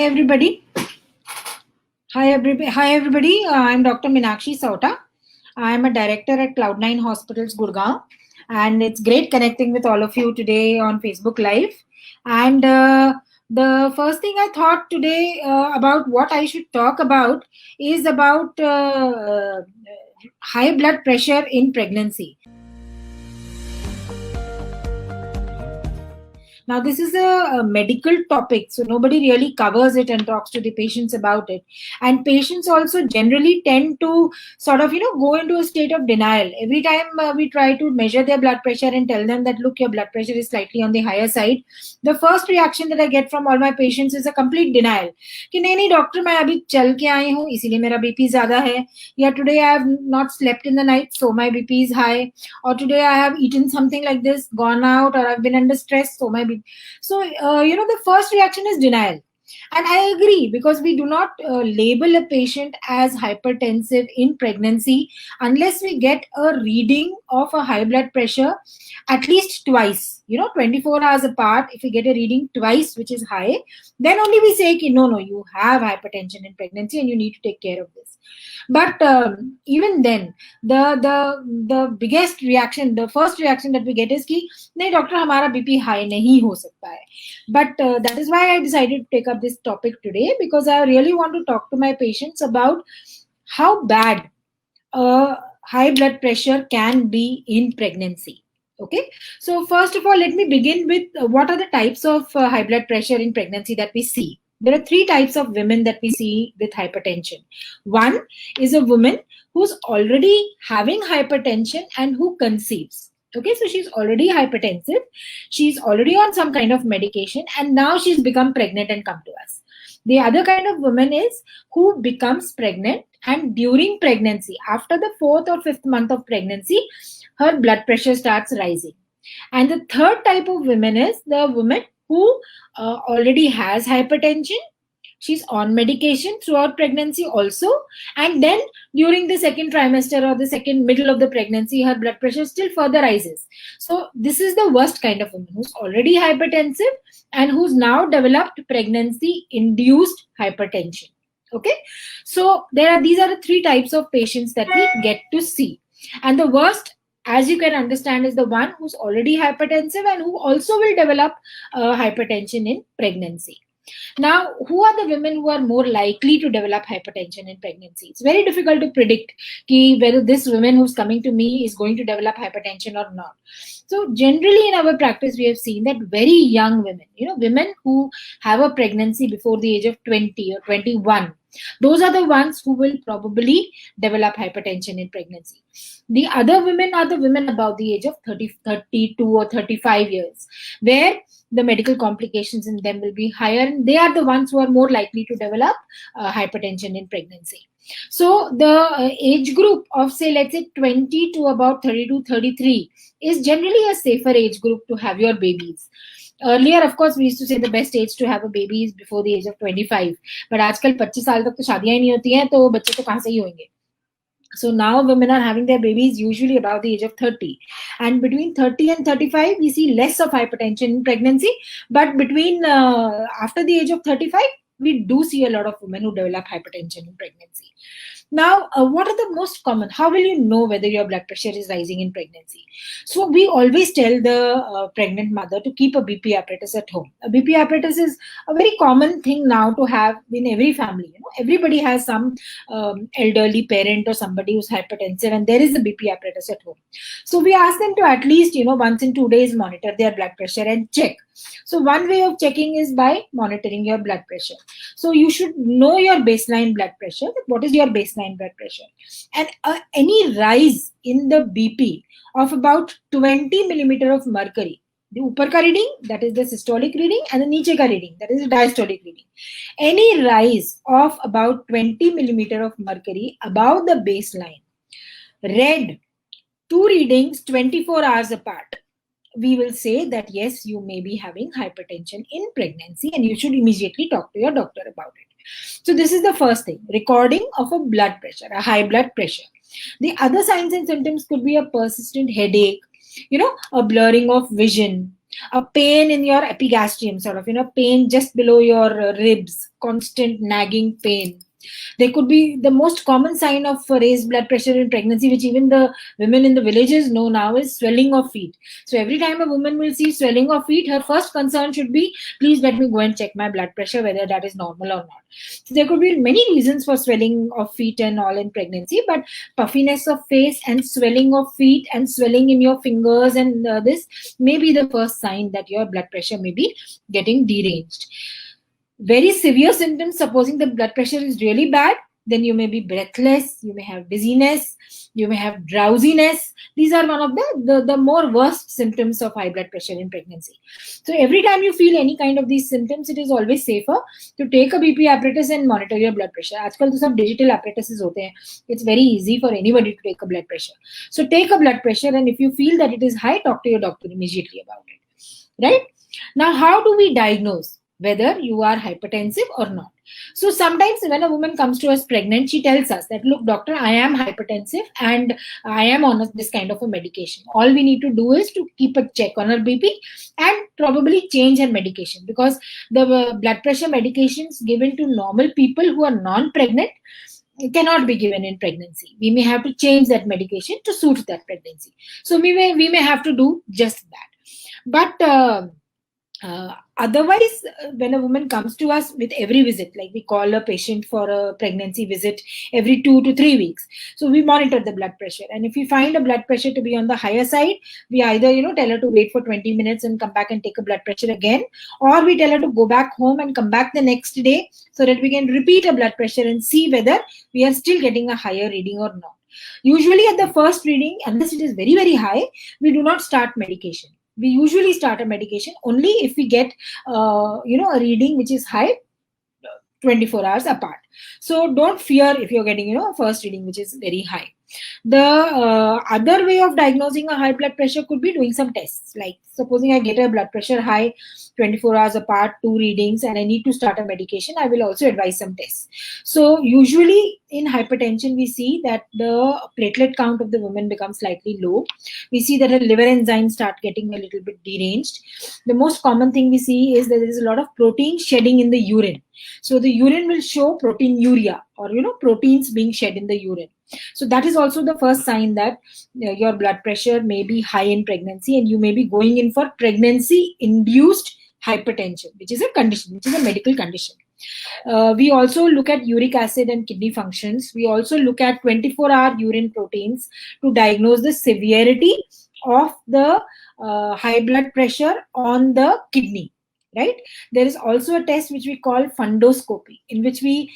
everybody. Hi everybody. I'm Dr. Meenakshi Sauta. I'm a director at Cloud9 Hospitals, Gurgaon, and it's great connecting with all of you today on Facebook Live. And the first thing I thought today about what I should talk about is about high blood pressure in pregnancy. Now, this is a medical topic, so nobody really covers it and talks to the patients about it. And patients also generally tend to sort of, go into a state of denial. Every time we try to measure their blood pressure and tell them that, look, your blood pressure is slightly on the higher side, the first reaction that I get from all my patients is a complete denial. कि नहीं doctor मैं अभी चल के आई हूँ इसीलिए मेरा BP ज्यादा है, या today I have not slept in the night so my BP is high, or today I have eaten something like this, gone out, or I've been under stress so my BP. So, the first reaction is denial. And I agree, because we do not label a patient as hypertensive in pregnancy unless we get a reading of a high blood pressure at least twice, 24 hours apart. If we get a reading twice, which is high, then only we say, no, you have hypertension in pregnancy and you need to take care of this. But even then, the biggest reaction, the first reaction that we get is कि नहीं doctor हमारा BP high नहीं हो सकता है. But that is why I decided to take up this topic today, because I really want to talk to my patients about how bad high blood pressure can be in pregnancy. Okay, so first of all, let me begin with what are the types of high blood pressure in pregnancy that we see. There are three types of women that we see with hypertension. One is a woman who's already having hypertension and who conceives. Okay, so she's already hypertensive, she's already on some kind of medication, and now she's become pregnant and come to us. The other kind of woman is who becomes pregnant, and during pregnancy, after the 4th or 5th month of pregnancy, her blood pressure starts rising. And the third type of woman is the woman who already has hypertension. She's on medication throughout pregnancy also, and then during the second trimester or the second middle of the pregnancy, her blood pressure still further rises. So this is the worst kind of woman, who's already hypertensive and who's now developed pregnancy-induced hypertension. Okay, so these are the three types of patients that we get to see. And the worst, as you can understand, is the one who's already hypertensive and who also will develop hypertension in pregnancy. Now, who are the women who are more likely to develop hypertension in pregnancy? It's very difficult to predict whether this woman who's coming to me is going to develop hypertension or not. So generally in our practice, we have seen that very young women, women who have a pregnancy before the age of 20 or 21, those are the ones who will probably develop hypertension in pregnancy. The other women are the women above the age of 32 or 35 years, where the medical complications in them will be higher, and they are the ones who are more likely to develop hypertension in pregnancy. So the age group of, say, let's say 20 to about 32, 33 is generally a safer age group to have your babies. Earlier, of course, we used to say the best age to have a baby is before the age of 25. But आजकल 25 साल तक तो शादियां ही नहीं होती हैं, तो बच्चे तो कहाँ से ही होंगे. So now women are having their babies usually about the age of 30. And between 30 and 35, we see less of hypertension in pregnancy. But between after the age of 35, we do see a lot of women who develop hypertension in pregnancy. Now, what are the most common? How will you know whether your blood pressure is rising in pregnancy? So we always tell the pregnant mother to keep a BP apparatus at home. A BP apparatus is a very common thing now to have in every family. Everybody has some elderly parent or somebody who's hypertensive, and there is a BP apparatus at home. So we ask them to at least, once in 2 days monitor their blood pressure and check. So one way of checking is by monitoring your blood pressure. So you should know your baseline blood pressure. What is your baseline blood pressure? And any rise in the BP of about 20 millimeter of mercury, the upper ka reading, that is the systolic reading, and the niche ka reading, that is the diastolic reading. Any rise of about 20 millimeter of mercury above the baseline, read 2 readings 24 hours apart, we will say that yes, you may be having hypertension in pregnancy and you should immediately talk to your doctor about it. So this is the first thing, recording of a blood pressure, a high blood pressure. The other signs and symptoms could be a persistent headache, a blurring of vision, a pain in your epigastrium, sort of, pain just below your ribs, constant nagging pain. There could be the most common sign of raised blood pressure in pregnancy, which even the women in the villages know now, is swelling of feet. So every time a woman will see swelling of feet, her first concern should be, please let me go and check my blood pressure, whether that is normal or not. So there could be many reasons for swelling of feet and all in pregnancy, but puffiness of face and swelling of feet and swelling in your fingers and this may be the first sign that your blood pressure may be getting deranged. Very severe symptoms, supposing the blood pressure is really bad, then you may be breathless, you may have dizziness, you may have drowsiness. These are one of the more worst symptoms of high blood pressure in pregnancy. So every time you feel any kind of these symptoms, it is always safer to take a BP apparatus and monitor your blood pressure. Aajkal to sab digital apparatuses hote hain. It's very easy for anybody to take a blood pressure. So take a blood pressure, and if you feel that it is high, talk to your doctor immediately about it. Right? Now, how do we diagnose whether you are hypertensive or not? So sometimes when a woman comes to us pregnant, she tells us that, look, doctor, I am hypertensive and I am on this kind of a medication. All we need to do is to keep a check on her BP and probably change her medication, because the blood pressure medications given to normal people who are non-pregnant cannot be given in pregnancy. We may have to change that medication to suit that pregnancy. So we may have to do just that. But otherwise, when a woman comes to us with every visit, like we call a patient for a pregnancy visit every 2 to 3 weeks. So we monitor the blood pressure. And if we find a blood pressure to be on the higher side, we either, tell her to wait for 20 minutes and come back and take a blood pressure again, or we tell her to go back home and come back the next day so that we can repeat a blood pressure and see whether we are still getting a higher reading or not. Usually at the first reading, unless it is very, very high, we do not start medication. We usually start a medication only if we get, a reading which is high 24 hours apart. So don't fear if you're getting, a first reading which is very high. The other way of diagnosing a high blood pressure could be doing some tests. Like supposing I get a blood pressure high 24 hours apart, 2 readings, and I need to start a medication, I will also advise some tests. So usually in hypertension, we see that the platelet count of the woman becomes slightly low. We see that her liver enzymes start getting a little bit deranged. The most common thing we see is that there is a lot of protein shedding in the urine. So the urine will show proteinuria, or proteins being shed in the urine. So that is also the first sign that your blood pressure may be high in pregnancy, and you may be going in for pregnancy-induced hypertension, which is a condition, which is a medical condition. We also look at uric acid and kidney functions. We also look at 24-hour urine proteins to diagnose the severity of the high blood pressure on the kidney. Right? There is also a test which we call fundoscopy, in which we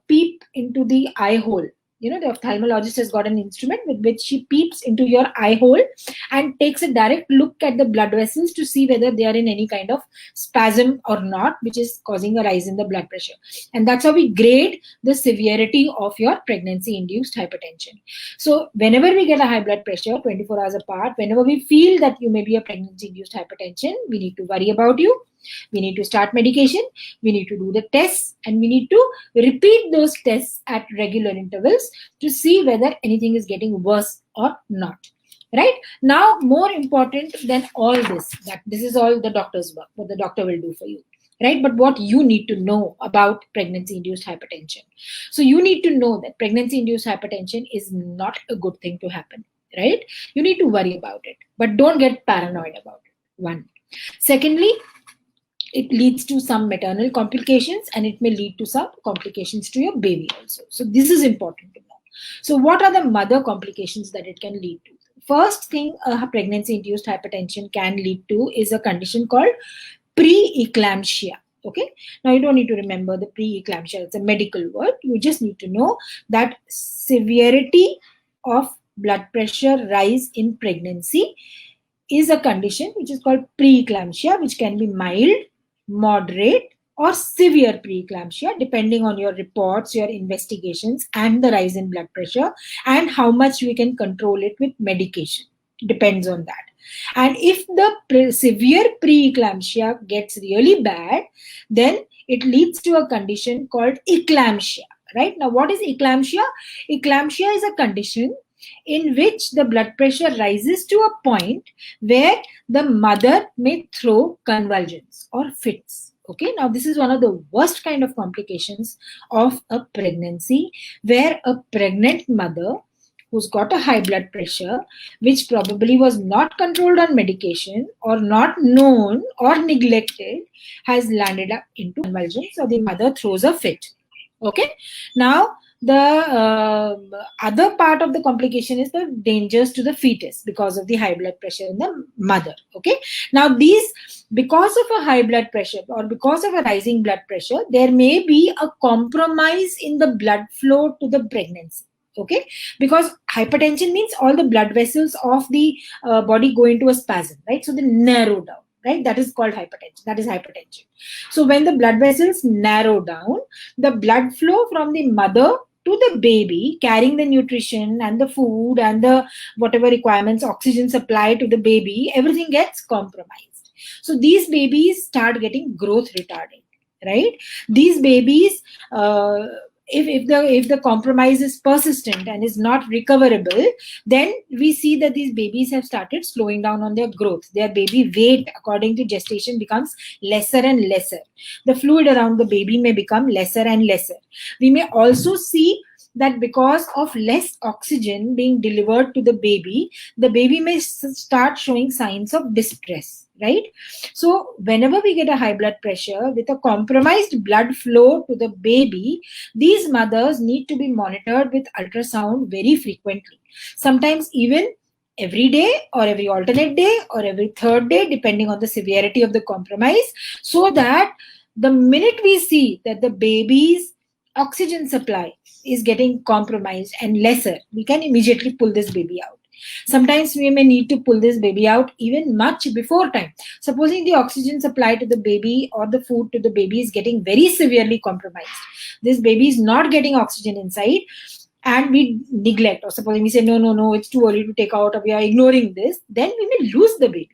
peep into the eye hole. The ophthalmologist has got an instrument with which she peeps into your eye hole and takes a direct look at the blood vessels to see whether they are in any kind of spasm or not, which is causing a rise in the blood pressure. And that's how we grade the severity of your pregnancy-induced hypertension. So whenever we get a high blood pressure 24 hours apart, whenever we feel that you may be a pregnancy-induced hypertension, we need to worry about you. We need to start medication, we need to do the tests, and we need to repeat those tests at regular intervals to see whether anything is getting worse or not. Right? Now, more important than all this, that this is all the doctor's work, what the doctor will do for you. Right? But what you need to know about pregnancy-induced hypertension. So you need to know that pregnancy-induced hypertension is not a good thing to happen. Right? You need to worry about it, but don't get paranoid about it. One. Secondly, it leads to some maternal complications, and it may lead to some complications to your baby also. So this is important to know. So what are the mother complications that it can lead to? First thing a pregnancy-induced hypertension can lead to is a condition called preeclampsia. Okay. Now you don't need to remember the preeclampsia. It's a medical word. You just need to know that severity of blood pressure rise in pregnancy is a condition which is called preeclampsia, which can be mild, moderate, or severe preeclampsia, depending on your reports, your investigations, and the rise in blood pressure, and how much we can control it with medication. Depends on that. And if the severe preeclampsia gets really bad, then it leads to a condition called eclampsia. Right? Now, what is eclampsia? Eclampsia is a condition in which the blood pressure rises to a point where the mother may throw convulsions or fits. Okay, now this is one of the worst kind of complications of a pregnancy, where a pregnant mother who's got a high blood pressure, which probably was not controlled on medication or not known or neglected, has landed up into convulsions, or the mother throws a fit. Okay, now the other part of the complication is the dangers to the fetus because of the high blood pressure in the mother. Okay, now these, because of a high blood pressure or because of a rising blood pressure, there may be a compromise in the blood flow to the pregnancy. Okay, because hypertension means all the blood vessels of the body go into a spasm, right? So they narrow down, right? That is called hypertension. That is hypertension. So when the blood vessels narrow down, the blood flow from the mother to the baby, carrying the nutrition and the food and the whatever requirements, oxygen supply to the baby, everything gets compromised. So these babies start getting growth retarded, right? These babies, if the compromise is persistent and is not recoverable, then we see that these babies have started slowing down on their growth. Their baby weight, according to gestation, becomes lesser and lesser. The fluid around the baby may become lesser and lesser. We may also see that because of less oxygen being delivered to the baby may start showing signs of distress, right? So whenever we get a high blood pressure with a compromised blood flow to the baby, these mothers need to be monitored with ultrasound very frequently, sometimes even every day or every alternate day or every third day, depending on the severity of the compromise, so that the minute we see that the baby's oxygen supply is getting compromised and lesser, we can immediately pull this baby out. Sometimes we may need to pull this baby out even much before time. Supposing the oxygen supply to the baby or the food to the baby is getting very severely compromised, this baby is not getting oxygen inside, and we neglect, or supposing we say, no, it's too early to take out, or we are ignoring this, then we may lose the baby.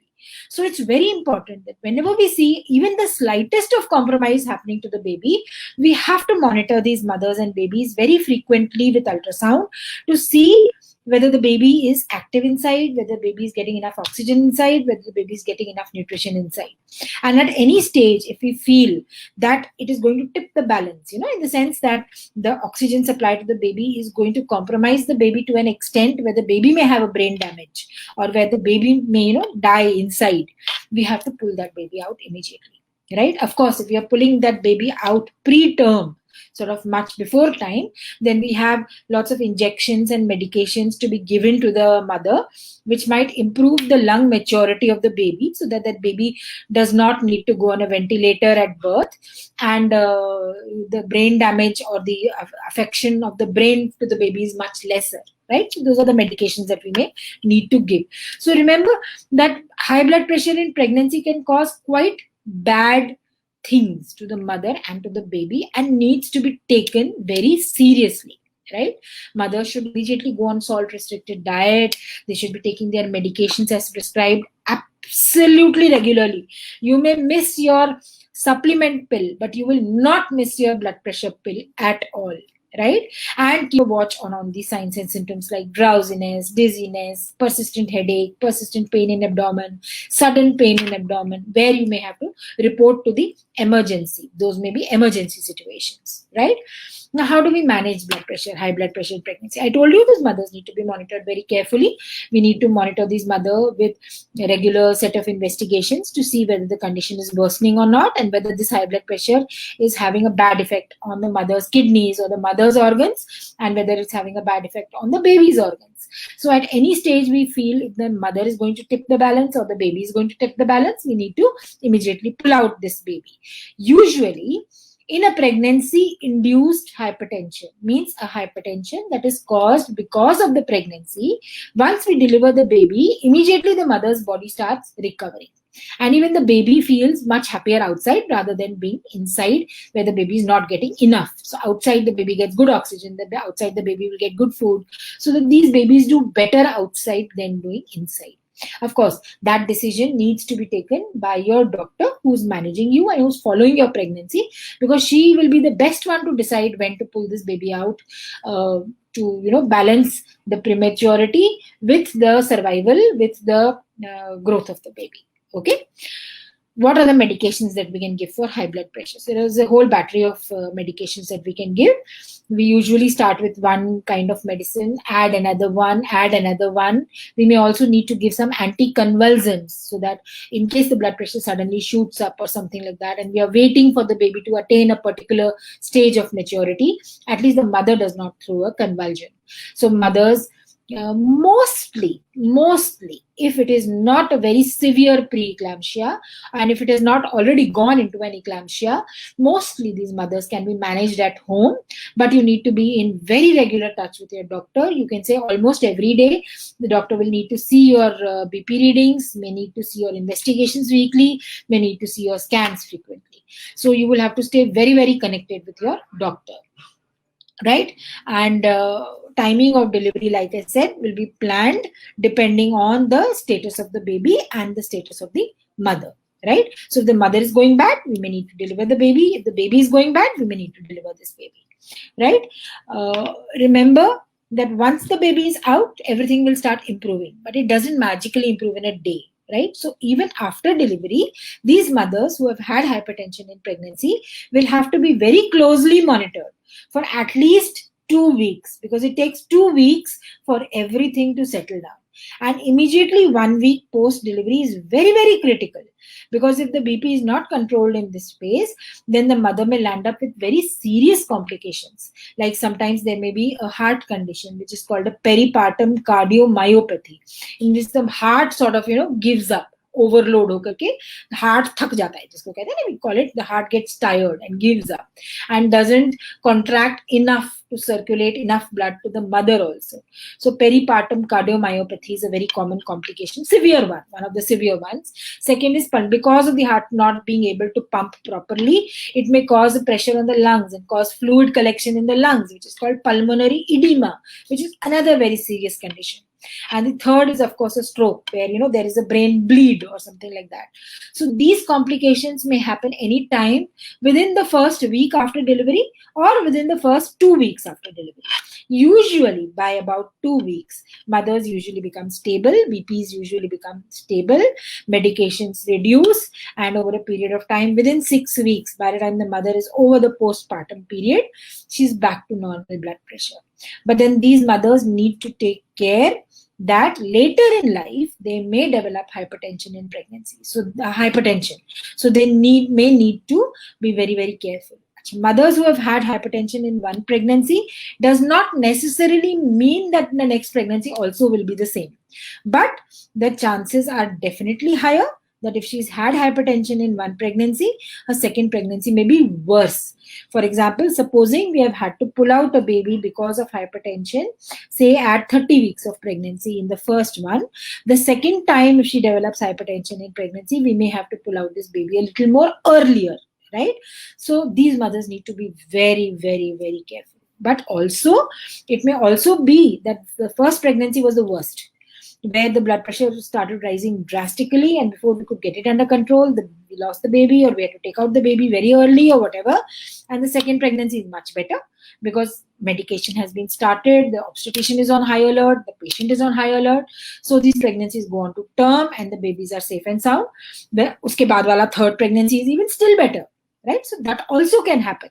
So it's very important that whenever we see even the slightest of compromise happening to the baby, we have to monitor these mothers and babies very frequently with ultrasound to see whether the baby is active inside, whether the baby is getting enough oxygen inside, whether the baby is getting enough nutrition inside. And at any stage, if we feel that it is going to tip the balance, in the sense that the oxygen supply to the baby is going to compromise the baby to an extent where the baby may have a brain damage or where the baby may, die inside, we have to pull that baby out immediately, right? Of course, if we are pulling that baby out preterm, sort of much before time, then we have lots of injections and medications to be given to the mother, which might improve the lung maturity of the baby so that that baby does not need to go on a ventilator at birth, and the brain damage or the affection of the brain to the baby is much lesser, right? So those are the medications that we may need to give. So remember that high blood pressure in pregnancy can cause quite bad things to the mother and to the baby, and needs to be taken very seriously, right? Mothers should immediately go on salt restricted diet. They should be taking their medications as prescribed absolutely regularly. You may miss your supplement pill, but you will not miss your blood pressure pill at all, right? And keep a watch on the signs and symptoms like drowsiness, dizziness, persistent headache, persistent pain in abdomen, sudden pain in abdomen, where you may have to report to the emergency. Those may be emergency situations, right? Now, how do we manage blood pressure, high blood pressure in pregnancy? I told you these mothers need to be monitored very carefully. We need to monitor these mothers with a regular set of investigations to see whether the condition is worsening or not, and whether this high blood pressure is having a bad effect on the mother's kidneys or the mother's organs, and whether it's having a bad effect on the baby's organs. So at any stage we feel if the mother is going to tip the balance or the baby is going to tip the balance, we need to immediately pull out this baby. Usually, in a pregnancy-induced hypertension, means a hypertension that is caused because of the pregnancy, once we deliver the baby, immediately the mother's body starts recovering. And even the baby feels much happier outside rather than being inside where the baby is not getting enough. So outside the baby gets good oxygen, outside the baby will get good food. So that these babies do better outside than doing inside. Of course, that decision needs to be taken by your doctor who's managing you and who's following your pregnancy, because she will be the best one to decide when to pull this baby out to balance the prematurity with the survival, with the growth of the baby. Okay. What are the medications that we can give for high blood pressure? So there is a whole battery of medications that we can give. We usually start with one kind of medicine, add another one. We may also need to give some anticonvulsants, so that in case the blood pressure suddenly shoots up or something like that, and we are waiting for the baby to attain a particular stage of maturity, at least the mother does not throw a convulsion. So mothers, mostly, if it is not a very severe preeclampsia, and if it has not already gone into an eclampsia, mostly these mothers can be managed at home. But you need to be in very regular touch with your doctor. You can say almost every day. The doctor will need to see your BP readings, may need to see your investigations weekly, may need to see your scans frequently. So you will have to stay very, very connected with your doctor, right? And timing of delivery, like I said, will be planned depending on the status of the baby and the status of the mother, right? So if the mother is going bad, we may need to deliver the baby. If the baby is going bad, we may need to deliver this baby, right? Remember that once the baby is out, everything will start improving, but it doesn't magically improve in a day, right? So even after delivery, these mothers who have had hypertension in pregnancy will have to be very closely monitored for at least 2 weeks, because it takes 2 weeks for everything to settle down. And immediately 1 week post delivery is very, very critical, because if the BP is not controlled in this phase, then the mother may land up with very serious complications. Like sometimes there may be a heart condition which is called a peripartum cardiomyopathy, in which the heart sort of gives up, overload होकर के heart थक जाता है, जिसको कहते हैं ना, we call it the heart gets tired and gives up and doesn't contract enough to circulate enough blood to the mother also. So peripartum cardiomyopathy is a very common complication, severe one of the severe ones. Second is because of the heart not being able to pump properly, it may cause pressure on the lungs and cause fluid collection in the lungs, which is called pulmonary edema, which is another very serious condition. And the third is, of course, a stroke, where there is a brain bleed or something like that. So these complications may happen anytime within the first week after delivery or within the first 2 weeks after delivery. Usually by about 2 weeks, mothers usually become stable, BPs usually become stable, medications reduce, and over a period of time, within 6 weeks, by the time the mother is over the postpartum period, she's back to normal blood pressure. But then these mothers need to take care that later in life they may develop hypertension in pregnancy. So they may need to be very, very careful. Mothers who have had hypertension in one pregnancy does not necessarily mean that the next pregnancy also will be the same, but the chances are definitely higher that if she's had hypertension in one pregnancy, her second pregnancy may be worse. For example, supposing we have had to pull out a baby because of hypertension, say at 30 weeks of pregnancy in the first one, the second time if she develops hypertension in pregnancy, we may have to pull out this baby a little more earlier, right? So these mothers need to be very, very, very careful. But also, it may also be that the first pregnancy was the worst, where the blood pressure started rising drastically, and before we could get it under control, we lost the baby, or we had to take out the baby very early or whatever. And the second pregnancy is much better because medication has been started, the obstetrician is on high alert, the patient is on high alert. So these pregnancies go on to term and the babies are safe and sound. Uske baad wala third pregnancy is even still better, right? So that also can happen.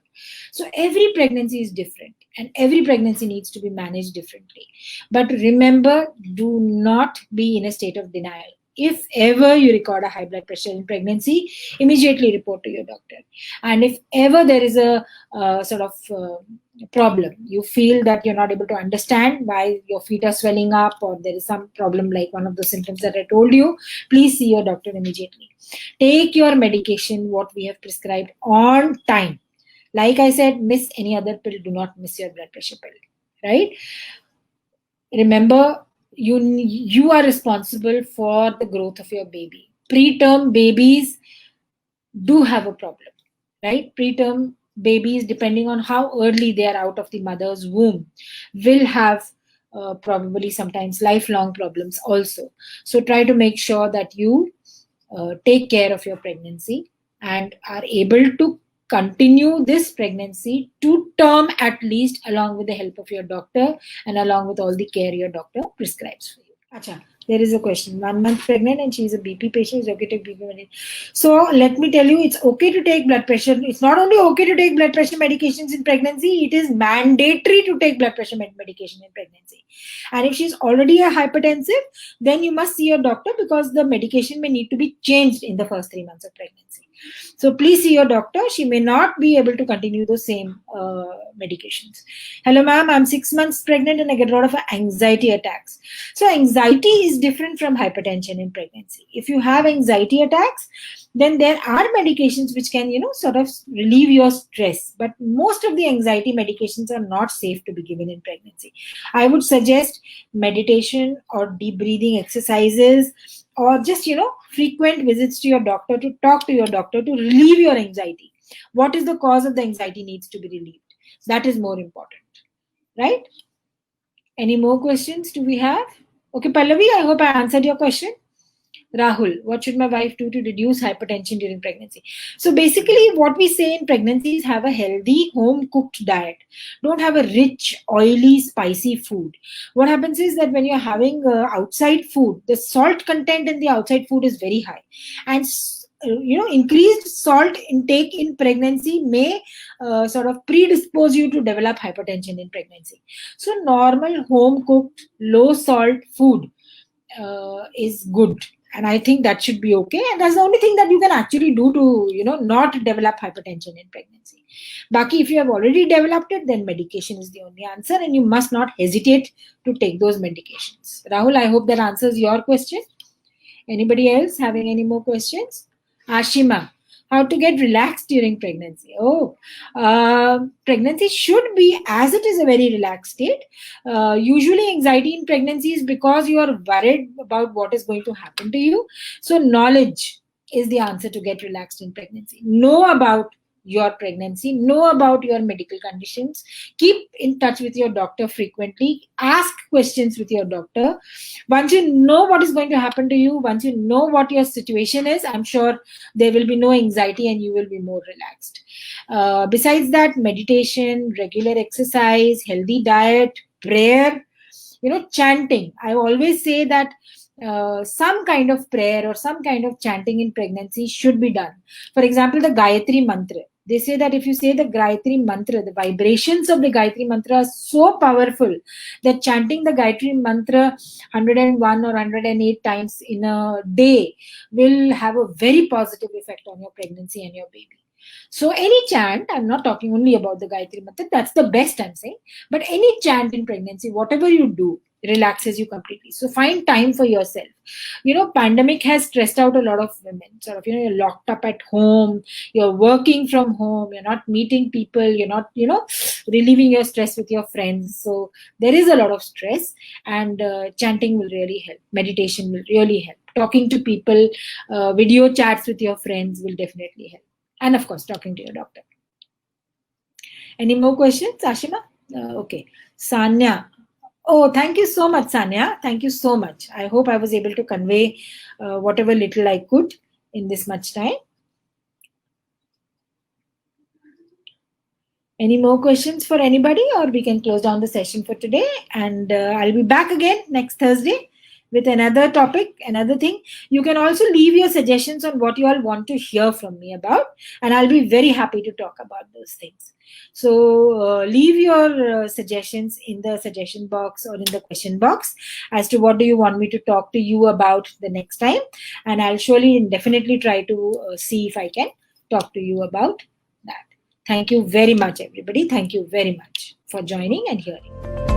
So every pregnancy is different and every pregnancy needs to be managed differently. But remember, do not be in a state of denial. If ever you record a high blood pressure in pregnancy, immediately report to your doctor. And if ever there is a problem, you feel that you're not able to understand why your feet are swelling up, or there is some problem like one of the symptoms that I told you, please see your doctor immediately. Take your medication, what we have prescribed, on time. Like I said, miss any other pill, do not miss your blood pressure pill, right? Remember, you are responsible for the growth of your baby. Preterm babies do have a problem, right? Preterm babies, depending on how early they are out of the mother's womb, will have probably sometimes lifelong problems also. So try to make sure that you take care of your pregnancy and are able to continue this pregnancy to term at least, along with the help of your doctor and along with all the care your doctor prescribes for you. Acha, there is a question. 1 month pregnant and she is a BP patient. Is okay to take BP medicine? So let me tell you, it's okay to take blood pressure. It's not only okay to take blood pressure medications in pregnancy, it is mandatory to take blood pressure medication in pregnancy. And if she's already a hypertensive, then you must see your doctor, because the medication may need to be changed in the first 3 months of pregnancy. So please see your doctor. She may not be able to continue the same medications. Hello, ma'am. I'm 6 months pregnant and I get a lot of anxiety attacks. So anxiety is different from hypertension in pregnancy. If you have anxiety attacks, then there are medications which can, sort of relieve your stress. But most of the anxiety medications are not safe to be given in pregnancy. I would suggest meditation or deep breathing exercises, or just, frequent visits to your doctor, to talk to your doctor to relieve your anxiety. What is the cause of the anxiety needs to be relieved. That is more important, right? Any more questions do we have? Okay, Pallavi, I hope I answered your question. Rahul, what should my wife do to reduce hypertension during pregnancy? So basically what we say in pregnancy is have a healthy home cooked diet. Don't have a rich, oily, spicy food. What happens is that when you're having outside food, the salt content in the outside food is very high. And increased salt intake in pregnancy may sort of predispose you to develop hypertension in pregnancy. So normal home cooked, low salt food is good. And I think that should be okay. And that's the only thing that you can actually do to, not develop hypertension in pregnancy. Baki, if you have already developed it, then medication is the only answer. And you must not hesitate to take those medications. Rahul, I hope that answers your question. Anybody else having any more questions? Ashima, how to get relaxed during pregnancy? Pregnancy should be, as it is a very relaxed state. Usually anxiety in pregnancy is because you are worried about what is going to happen to you. So knowledge is the answer to get relaxed in pregnancy. Know about your pregnancy, know about your medical conditions, keep in touch with your doctor frequently, ask questions with your doctor. Once you know what is going to happen to you, once you know what your situation is, I'm sure there will be no anxiety and you will be more relaxed. Besides that, meditation, regular exercise, healthy diet, prayer, chanting. I always say that some kind of prayer or some kind of chanting in pregnancy should be done. For example, the Gayatri Mantra. They say that if you say the Gayatri Mantra, the vibrations of the Gayatri Mantra are so powerful that chanting the Gayatri Mantra 101 or 108 times in a day will have a very positive effect on your pregnancy and your baby. So any chant, I'm not talking only about the Gayatri Mantra, that's the best I'm saying, but any chant in pregnancy, whatever you do, relaxes you completely. So find time for yourself. Pandemic has stressed out a lot of women. Sort of, you're locked up at home, you're working from home, you're not meeting people, you're not, relieving your stress with your friends. So there is a lot of stress, and chanting will really help. Meditation will really help. Talking to people, video chats with your friends will definitely help. And of course, talking to your doctor. Any more questions, Ashima? Okay. Sanya. Oh, thank you so much, Sanya. Thank you so much. I hope I was able to convey whatever little I could in this much time. Any more questions for anybody, or we can close down the session for today? And I'll be back again next Thursday with another topic, another thing. You can also leave your suggestions on what you all want to hear from me about, and I'll be very happy to talk about those things. So leave your suggestions in the suggestion box or in the question box as to what do you want me to talk to you about the next time. And I'll surely and definitely try to see if I can talk to you about that. Thank you very much, everybody. Thank you very much for joining and hearing.